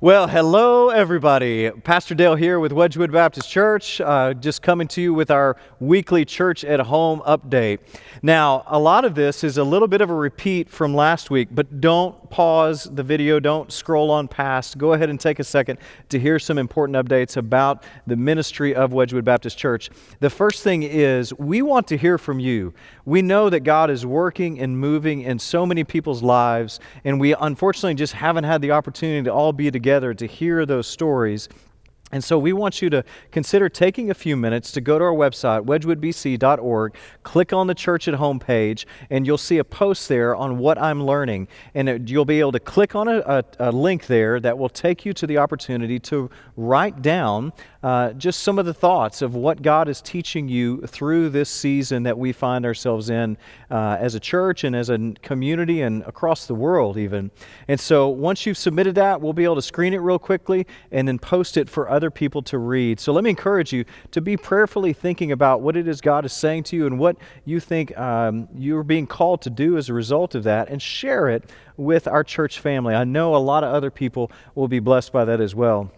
Well, hello everybody. Pastor Dale here with Wedgwood Baptist Church, just coming to you with our weekly Church at Home update. Now, a lot of this is a little bit of a repeat from last week, but don't pause the video, don't scroll on past. Go ahead and take a second to hear some important updates about the ministry of Wedgwood Baptist Church. The first thing is we want to hear from you. We know that God is working and moving in so many people's lives, and we unfortunately just haven't had the opportunity to all be together to hear those stories. And so we want you to consider taking a few minutes to go to our website, wedgwoodbc.org, click on the Church at Home page, and you'll see a post there on what I'm learning. And you'll be able to click on a link there that will take you to the opportunity to write down just some of the thoughts of what God is teaching you through this season that we find ourselves in as a church and as a community and across the world even. And so once you've submitted that, we'll be able to screen it real quickly and then post it for other people to read. So let me encourage you to be prayerfully thinking about what it is God is saying to you and what you think you're being called to do as a result of that, and share it with our church family. I know a lot of other people will be blessed by that as well.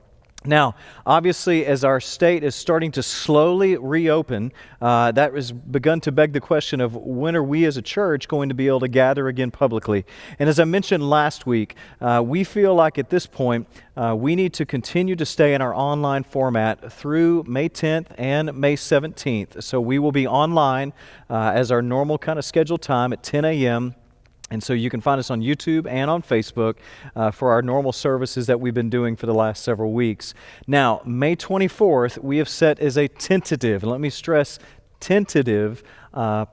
Now, obviously, as our state is starting to slowly reopen, that has begun to beg the question of when are we as a church going to be able to gather again publicly? And as I mentioned last week, we feel like at this point, we need to continue to stay in our online format through May 10th and May 17th. So we will be online as our normal kind of scheduled time at 10 a.m., and so you can find us on YouTube and on Facebook for our normal services that we've been doing for the last several weeks. Now, May 24th, we have set as a tentative, and let me stress, tentative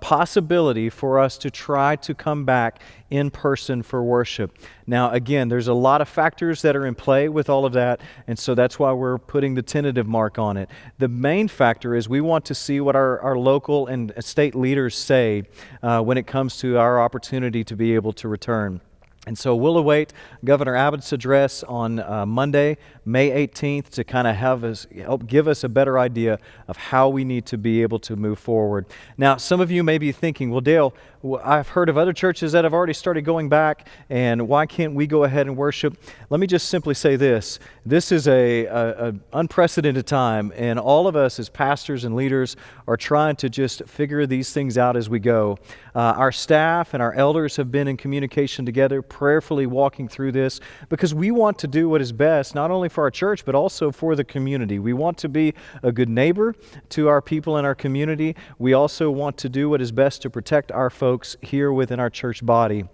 possibility for us to try to come back in person for worship. Now, again, there's a lot of factors that are in play with all of that, and so that's why we're putting the tentative mark on it. The main factor is we want to see what our local and state leaders say when it comes to our opportunity to be able to return. And so we'll await Governor Abbott's address on Monday, May 18th, to kind of help give us a better idea of how we need to be able to move forward. Now, some of you may be thinking, well, Dale, I've heard of other churches that have already started going back, and why can't we go ahead and worship? Let me just simply say this. This is a unprecedented time, and all of us as pastors and leaders are trying to just figure these things out as we go. Our staff and our elders have been in communication together, prayerfully walking through this, because we want to do what is best, not only for our church, but also for the community. We want to be a good neighbor to our people in our community. We also want to do what is best to protect our folks here within our church body.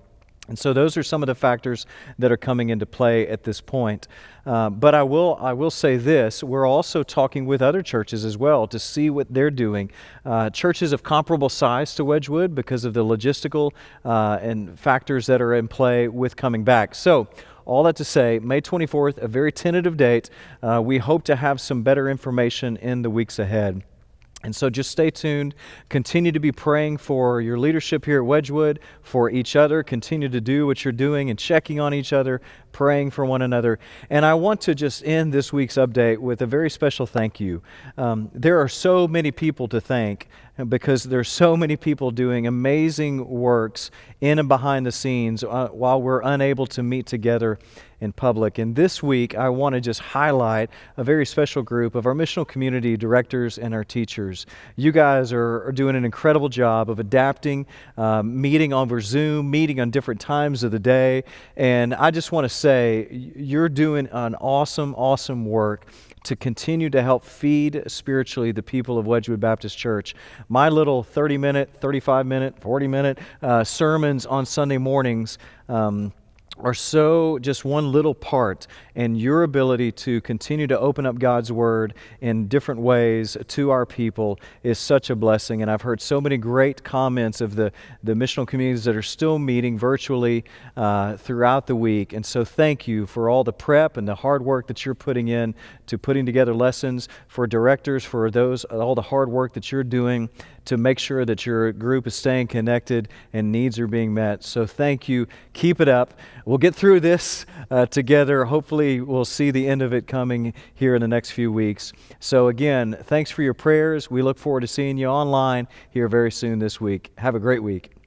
And so those are some of the factors that are coming into play at this point. But I will say this, we're also talking with other churches as well to see what they're doing. Churches of comparable size to Wedgwood because of the logistical and factors that are in play with coming back. So all that to say, May 24th, a very tentative date. We hope to have some better information in the weeks ahead. And so just stay tuned. Continue to be praying for your leadership here at Wedgwood, for each other. Continue to do what you're doing and checking on each other, praying for one another. And I want to just end this week's update with a very special thank you. There are so many people to thank because there's so many people doing amazing works in and behind the scenes while we're unable to meet together in public. And this week, I want to just highlight a very special group of our missional community directors and our teachers. You guys are doing an incredible job of adapting, meeting over Zoom, meeting on different times of the day. And I just want to say, you're doing an awesome, awesome work to continue to help feed spiritually the people of Wedgwood Baptist Church. My little 30-minute, 35-minute, 40-minute sermons on Sunday mornings are so just one little part, and your ability to continue to open up God's Word in different ways to our people is such a blessing. And I've heard so many great comments of the missional communities that are still meeting virtually throughout the week. And so thank you for all the prep and the hard work that you're putting in to putting together lessons, for directors, for all the hard work that you're doing to make sure that your group is staying connected and needs are being met. So thank you. Keep it up. We'll get through this together. Hopefully we'll see the end of it coming here in the next few weeks. So again, thanks for your prayers. We look forward to seeing you online here very soon this week. Have a great week.